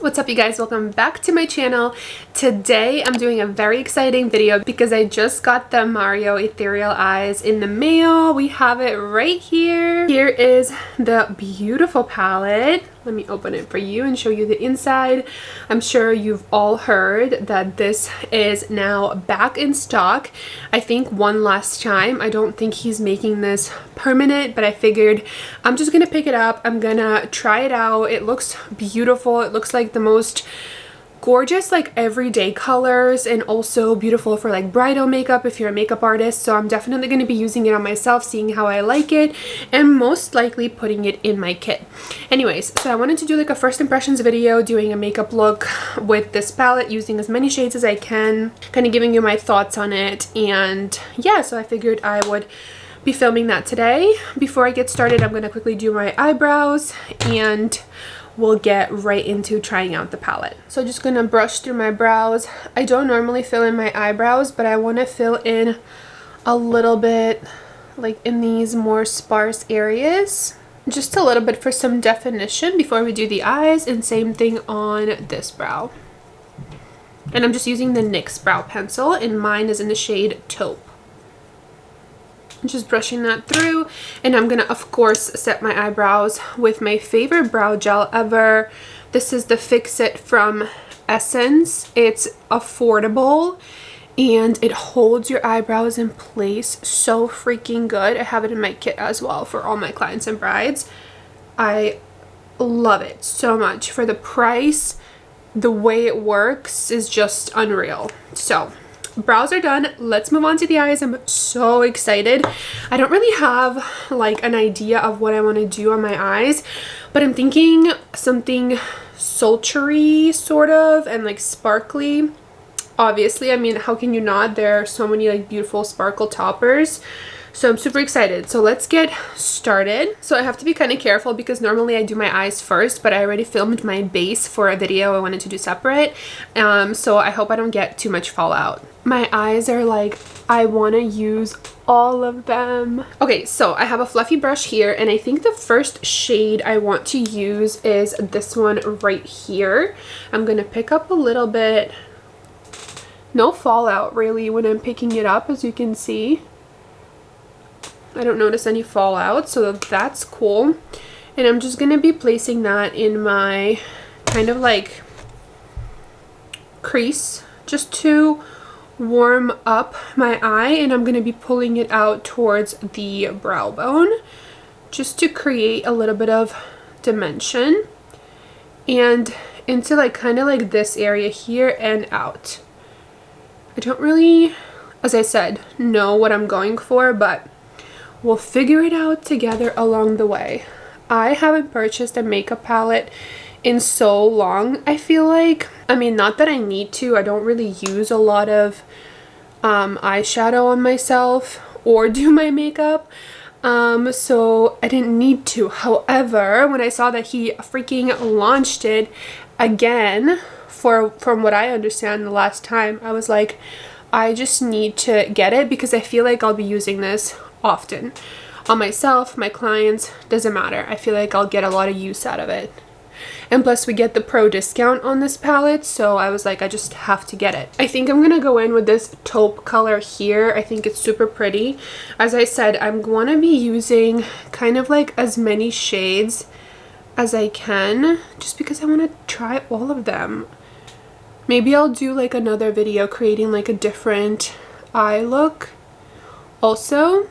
What's up you guys, welcome back to my channel. Today I'm doing a very exciting video because I just got the Mario Ethereal Eyes in the mail. We have it right here. Here is the beautiful palette. Let me open it for you and show you the inside. I'm sure you've all heard that this is now back in stock. I think one last time. I don't think he's making this permanent, but I figured I'm just gonna pick it up. I'm gonna try it out. It looks beautiful. It looks like the most gorgeous like everyday colors, and also beautiful for like bridal makeup if you're a makeup artist. So I'm definitely going to be using it on myself, seeing how I like it, and most likely putting it in my kit. Anyways, so I wanted to do like a first impressions video, doing a makeup look with this palette, using as many shades as I can, kind of giving you my thoughts on it. And yeah, so I figured I would be filming that today. Before I get started, I'm going to quickly do my eyebrows and we'll get right into trying out the palette. So just gonna brush through my brows. I don't normally fill in my eyebrows, but I want to fill in a little bit like in these more sparse areas, just a little bit for some definition before we do the eyes, and same thing on this brow. And I'm just using the NYX brow pencil, and mine is in the shade Taupe. I'm just brushing that through, and I'm gonna of course set my eyebrows with my favorite brow gel ever. This is the Fix It from Essence. It's affordable and it holds your eyebrows in place so freaking good. I have it in my kit as well for all my clients and brides. I love it so much. For the price, the way it works is just unreal. So brows are done. Let's move on to the eyes. I'm so excited. I don't really have like an idea of what I want to do on my eyes, but I'm thinking something sultry sort of, and like sparkly. Obviously, I mean, how can you not? There are so many like beautiful sparkle toppers. So I'm super excited. So let's get started. So I have to be kind of careful because normally I do my eyes first, but I already filmed my base for a video I wanted to do separate. So I hope I don't get too much fallout. My eyes are like, I want to use all of them. Okay, so I have a fluffy brush here, and I think the first shade I want to use is this one right here. I'm going to pick up a little bit. No fallout really when I'm picking it up, as you can see. I don't notice any fallout, so that's cool. And I'm just going to be placing that in my kind of like crease just to warm up my eye, and I'm going to be pulling it out towards the brow bone just to create a little bit of dimension, and into like kind of like this area here and out. I don't really, as I said, know what I'm going for, but we'll figure it out together along the way. I haven't purchased a makeup palette in so long, I feel like. I mean, not that I need to. I don't really use a lot of eyeshadow on myself or do my makeup. So I didn't need to. However, when I saw that he freaking launched it again, from what I understand the last time, I was like, I just need to get it because I feel like I'll be using this often on myself, my clients, doesn't matter. I feel like I'll get a lot of use out of it. And plus we get the pro discount on this palette, so I was like, I just have to get it. I think I'm gonna go in with this taupe color here. I think it's super pretty. As I said, I'm gonna be using kind of like as many shades as I can, just because I want to try all of them. Maybe I'll do like another video creating like a different eye look also.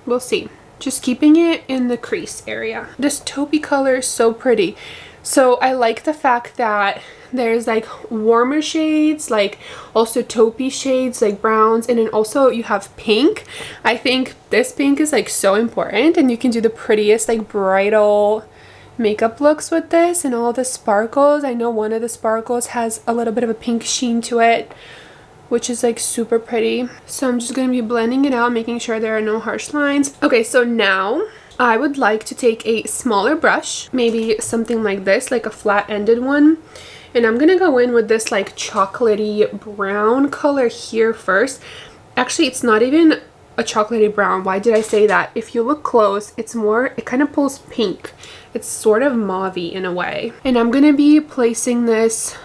We'll see. Just keeping it in the crease area. This taupey color is so pretty. So I like the fact that there's like warmer shades, like also taupey shades like browns, and then also you have pink. I think this pink is like so important, and you can do the prettiest like bridal makeup looks with this, and all the sparkles. I know one of the sparkles has a little bit of a pink sheen to it, which is like super pretty. So I'm just going to be blending it out, making sure there are no harsh lines. Okay, so now I would like to take a smaller brush, maybe something like this, like a flat-ended one. And I'm going to go in with this like chocolatey brown color here first. Actually, it's not even a chocolatey brown. Why did I say that? If you look close, it's more, it kind of pulls pink. It's sort of mauvey in a way. And I'm gonna be placing this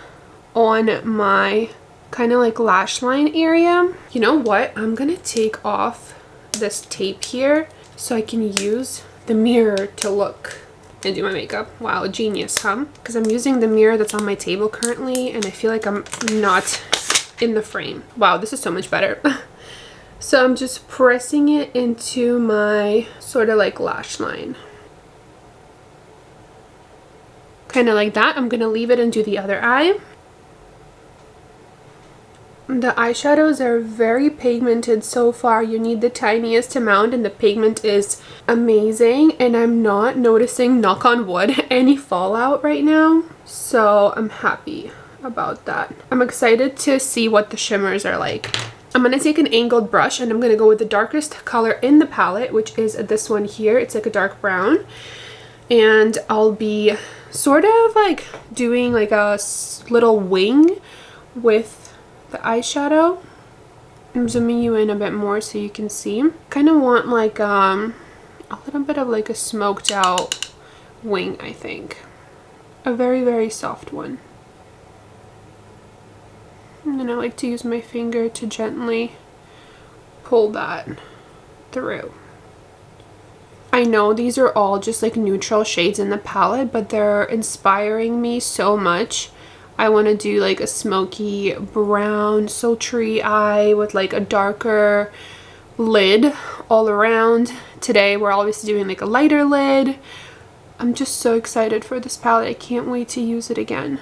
on my kind of like lash line area. You know what? I'm gonna take off this tape here so I can use the mirror to look and do my makeup. Wow, genius, huh? Because I'm using the mirror that's on my table currently and I feel like I'm not in the frame. Wow, this is so much better. So I'm just pressing it into my sort of like lash line. Kind of like that. I'm gonna leave it and do the other eye. The eyeshadows are very pigmented so far. You need the tiniest amount and the pigment is amazing, and I'm not noticing, knock on wood, any fallout right now, so I'm happy about that. I'm excited to see what the shimmers are like. I'm going to take an angled brush and I'm going to go with the darkest color in the palette, which is this one here. It's like a dark brown, and I'll be sort of like doing like a little wing with the eyeshadow. I'm zooming you in a bit more so you can see. Kind of want like a little bit of like a smoked out wing, I think. A very soft one. And then I like to use my finger to gently pull that through. I know these are all just like neutral shades in the palette, but they're inspiring me so much. I want to do like a smoky brown sultry eye with like a darker lid all around. Today we're obviously doing like a lighter lid. I'm just so excited for this palette. I can't wait to use it again.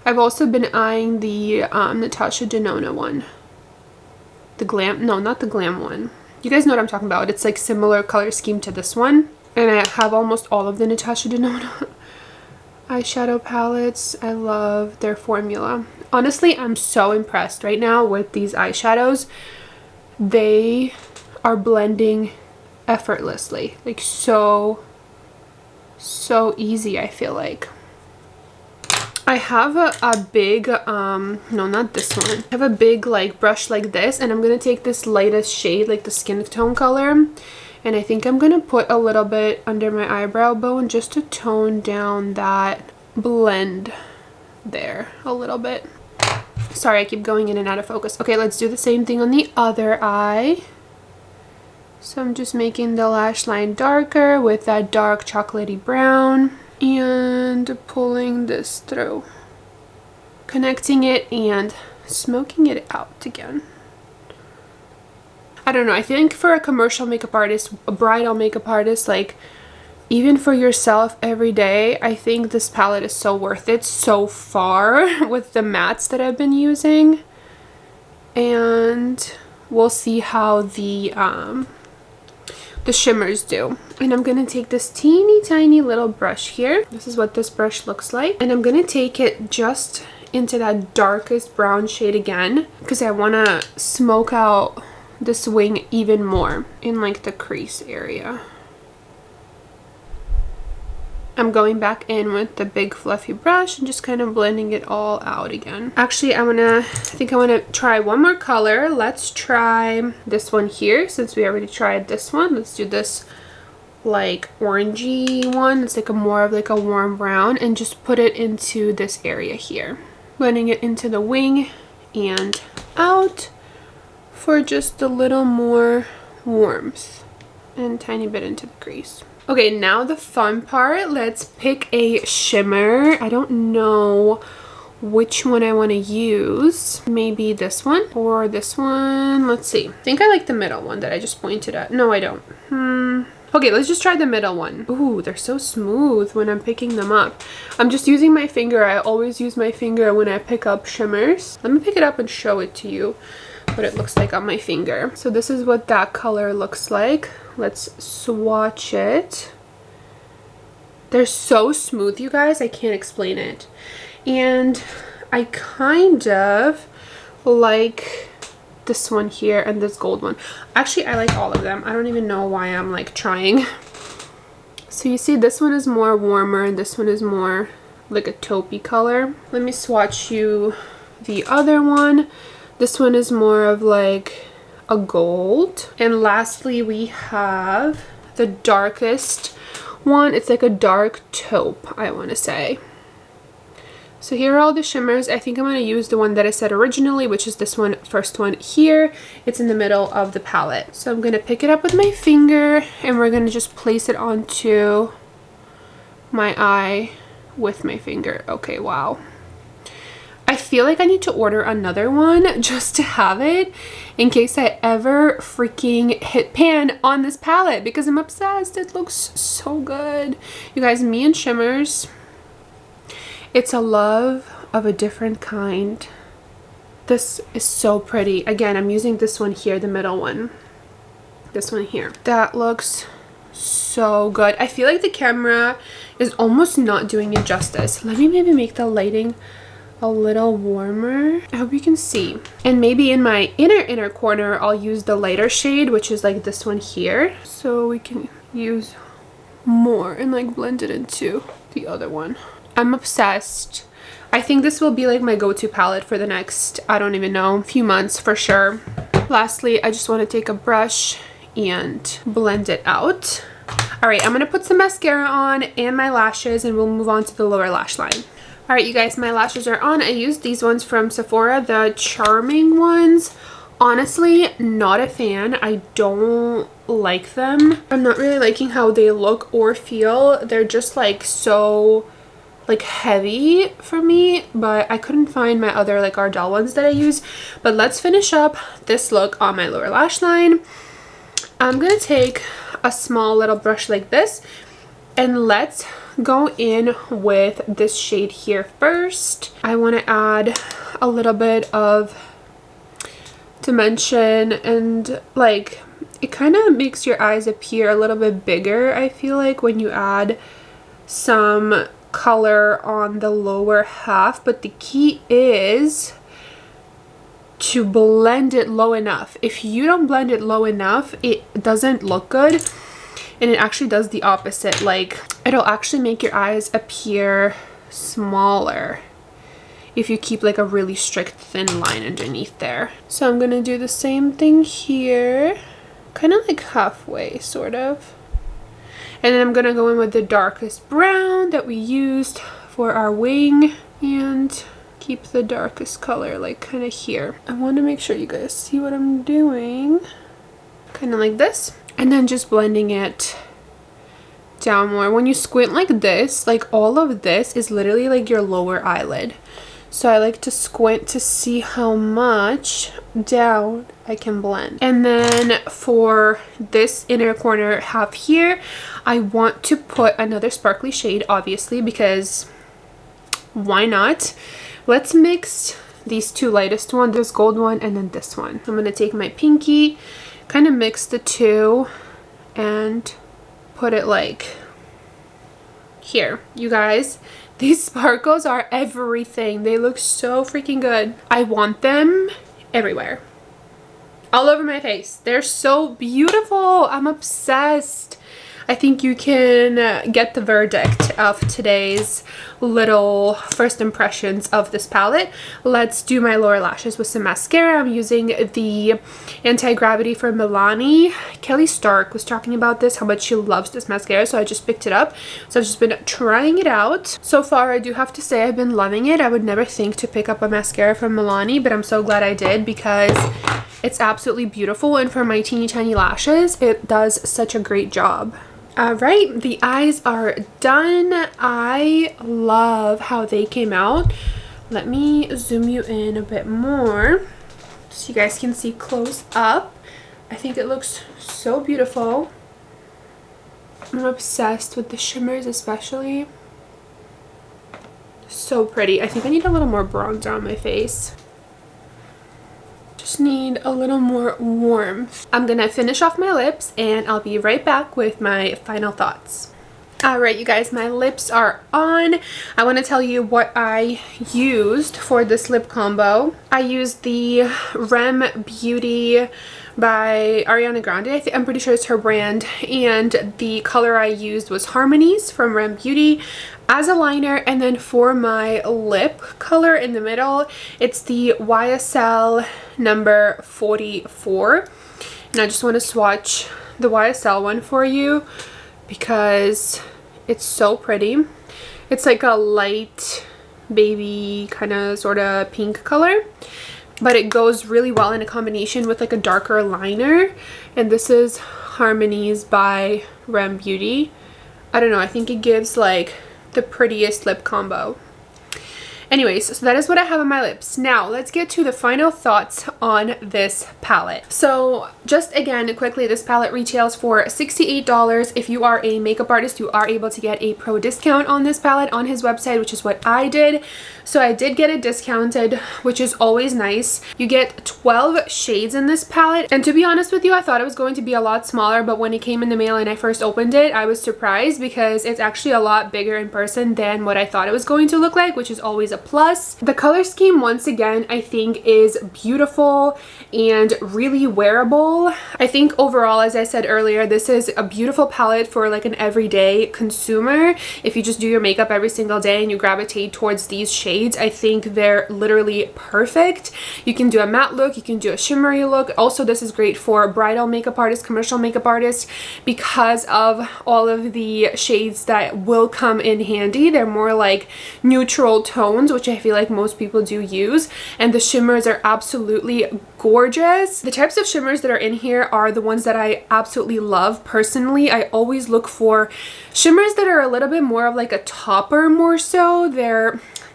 I've also been eyeing the Natasha Denona one. The glam, no, not the glam one. You guys know what I'm talking about. It's like similar color scheme to this one. And I have almost all of the Natasha Denona eyeshadow palettes. I love their formula. Honestly, I'm so impressed right now with these eyeshadows. They are blending effortlessly, like so easy. I feel like I have a big no, not this one. I have a big like brush like this, and I'm gonna take this lightest shade, like the skin tone color, and I think I'm gonna put a little bit under my eyebrow bone just to tone down that blend there a little bit. Sorry, I keep going in and out of focus. Okay, let's do the same thing on the other eye. So I'm just making the lash line darker with that dark chocolatey brown and pulling this through, connecting it and smoking it out again. I don't know, I think for a commercial makeup artist, a bridal makeup artist, like even for yourself every day, I think this palette is so worth it so far with the mattes that I've been using. And we'll see how the shimmers do. And I'm gonna take this teeny tiny little brush here. This is what this brush looks like. And I'm gonna take it just into that darkest brown shade again, because I wanna smoke out this wing even more in like the crease area. I'm going back in with the big fluffy brush and just kind of blending it all out again. Actually, I think I want to try one more color. Let's try this one here, since we already tried this one. Let's do this like orangey one. It's like a more of like a warm brown, and just put it into this area here. Blending it into the wing and out for just a little more warmth, and tiny bit into the crease. Okay, now the fun part. Let's pick a shimmer. I don't know which one I want to use. Maybe this one or this one. Let's see. I think I like the middle one that I just pointed at. No, I don't. Okay, let's just try the middle one. Ooh, they're so smooth when I'm picking them up. I'm just using my finger. I always use my finger when I pick up shimmers. Let me pick it up and show it to you what it looks like on my finger. So this is what that color looks like. Let's swatch it. They're so smooth, you guys. I can't explain it. And I kind of like this one here and this gold one. Actually, I like all of them. I don't even know why I'm like trying. So you see, this one is more warmer and this one is more like a taupey color. Let me swatch you the other one. This one is more of like a gold. And lastly, we have the darkest one. It's like a dark taupe, I want to say. So here are all the shimmers. I think I'm going to use the one that I said originally, which is this one, first one here. It's in the middle of the palette. So I'm going to pick it up with my finger and we're going to just place it onto my eye with my finger. Okay, wow. I feel like I need to order another one just to have it in case I ever freaking hit pan on this palette because I'm obsessed. It looks so good. You guys, me and shimmers, it's a love of a different kind. This is so pretty. Again, I'm using this one here, the middle one. This one here. That looks so good. I feel like the camera is almost not doing it justice. Let me maybe make the lighting a little warmer. I hope you can see. And maybe in my inner corner, I'll use the lighter shade, which is like this one here. So we can use more and like blend it into the other one. I'm obsessed. I think this will be like my go-to palette for the next, I don't even know, few months for sure. Lastly, I just want to take a brush and blend it out. All right, I'm going to put some mascara on and my lashes and we'll move on to the lower lash line. All right, you guys, my lashes are on. I used these ones from Sephora, the Charming ones. Honestly, not a fan. I don't like them. I'm not really liking how they look or feel. They're just like so like heavy for me, but I couldn't find my other like Ardell ones that I use. But let's finish up this look on my lower lash line. I'm gonna take a small little brush like this and let's go in with this shade here first. I want to add a little bit of dimension and like it kind of makes your eyes appear a little bit bigger, I feel like, when you add some color on the lower half. But the key is to blend it low enough. If you don't blend it low enough, it doesn't look good, and it actually does the opposite. Like it'll actually make your eyes appear smaller if you keep like a really strict thin line underneath there. So I'm gonna do the same thing here, kind of like halfway sort of. And then I'm gonna go in with the darkest brown that we used for our wing and keep the darkest color like kind of here. I want to make sure you guys see what I'm doing. Kind of like this. And then just blending it down more. When you squint like this, like all of this is literally like your lower eyelid. So I like to squint to see how much down I can blend. And then for this inner corner half here, I want to put another sparkly shade, obviously, because why not? Let's mix these two lightest ones, this gold one and then this one. I'm going to take my pinky, kind of mix the two and put it like here. You guys, these sparkles are everything. They look so freaking good. I want them everywhere. All over my face. They're so beautiful. I'm obsessed. I think you can get the verdict of today's little first impressions of this palette. Let's do my lower lashes with some mascara. I'm using the Anti-Gravity from Milani. Kelly Stark was talking about this, how much she loves this mascara, so I just picked it up. So I've just been trying it out. So far, I do have to say I've been loving it. I would never think to pick up a mascara from Milani, but I'm so glad I did because it's absolutely beautiful, and for my teeny tiny lashes, it does such a great job. Alright, the eyes are done. I love how they came out. Let me zoom you in a bit more so you guys can see close up. I think it looks so beautiful. I'm obsessed with the shimmers especially. So pretty. I think I need a little more bronzer on my face. Just need a little more warmth. I'm gonna finish off my lips and I'll be right back with my final thoughts. Alright, you guys, my lips are on. I want to tell you what I used for this lip combo. I used the r.e.m Beauty by Ariana Grande. I'm pretty sure it's her brand, and the color I used was Harmonies from r.e.m Beauty. as a liner. And then for my lip color in the middle, it's the YSL number 44. And I just want to swatch the YSL one for you because it's so pretty. It's like a light baby kind of sort of pink color, but it goes really well in a combination with like a darker liner. And this is Harmonies by r.e.m Beauty. I don't know, I think it gives like the prettiest lip combo. Anyways, so that is what I have on my lips. Now let's get to the final thoughts on this palette. So just again quickly, this palette retails for $68. If you are a makeup artist, you are able to get a pro discount on this palette on his website, which is what I did. So I did get it discounted, which is always nice. You get 12 shades in this palette, and to be honest with you, I thought it was going to be a lot smaller, but when it came in the mail and I first opened it, I was surprised because it's actually a lot bigger in person than what I thought it was going to look like, which is always a plus. The color scheme, once again, I think is beautiful and really wearable. I think overall, as I said earlier, this is a beautiful palette for like an everyday consumer. If you just do your makeup every single day and you gravitate towards these shades, I think they're literally perfect. You can do a matte look, you can do a shimmery look. Also, this is great for bridal makeup artists, commercial makeup artists, because of all of the shades that will come in handy. They're more like neutral tones, which I feel like most people do use, and the shimmers are absolutely gorgeous. The types of shimmers that are in here are the ones that I absolutely love personally. I always look for shimmers that are a little bit more of like a topper more so.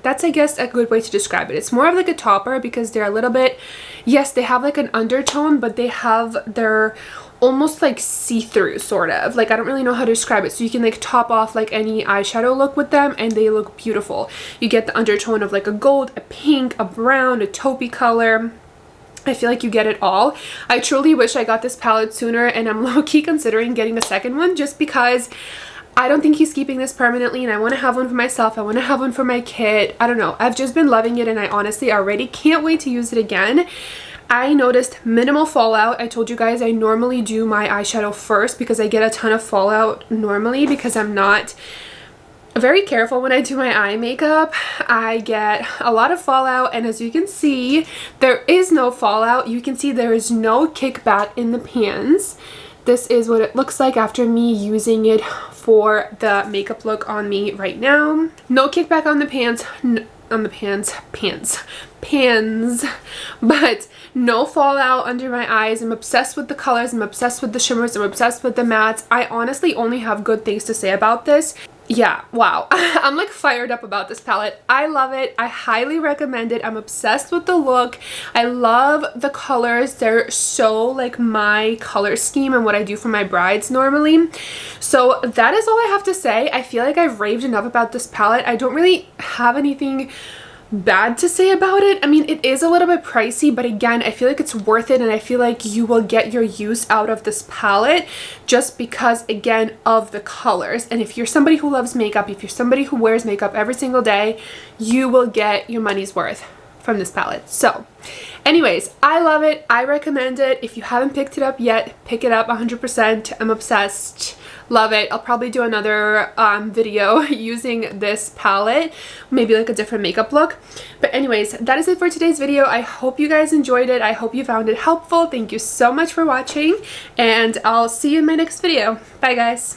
That's I guess a good way to describe it. It's more of like a topper because they're a little bit, yes, they have like an undertone, but they're almost like see-through sort of. Like, I don't really know how to describe it. So you can like top off like any eyeshadow look with them and they look beautiful. You get the undertone of like a gold, a pink, a brown, a taupey color. I feel like you get it all. I truly wish I got this palette sooner, and I'm low-key considering getting a second one just because I don't think he's keeping this permanently, and I want to have one for myself. I want to have one for my kid. I don't know. I've just been loving it, and I honestly already can't wait to use it again. I noticed minimal fallout. I told you guys I normally do my eyeshadow first because I get a ton of fallout normally because I'm not very careful when I do my eye makeup. I get a lot of fallout, and as you can see, there is no fallout. You can see there is no kickback in the pans. This is what it looks like after me using it for the makeup look on me right now. No kickback on the pans, pans, but no fallout under my eyes. I'm obsessed with the colors, I'm obsessed with the shimmers, I'm obsessed with the mattes. I honestly only have good things to say about this. Yeah, wow. I'm like fired up about this palette. I love it. I highly recommend it. I'm obsessed with the look. I love the colors. They're so like my color scheme and what I do for my brides normally. So that is all I have to say. I feel like I've raved enough about this palette. I don't really have anything bad to say about it. I mean, it is a little bit pricey, but again, I feel like it's worth it, and I feel like you will get your use out of this palette just because, again, of the colors. And if you're somebody who loves makeup, if you're somebody who wears makeup every single day, you will get your money's worth from this palette. So anyways, I love it. I recommend it. If you haven't picked it up yet, pick it up 100%. I'm obsessed. Love it. I'll probably do another video using this palette, maybe like a different makeup look. But anyways, that is it for today's video. I hope you guys enjoyed it. I hope you found it helpful. Thank you so much for watching, and I'll see you in my next video. Bye guys.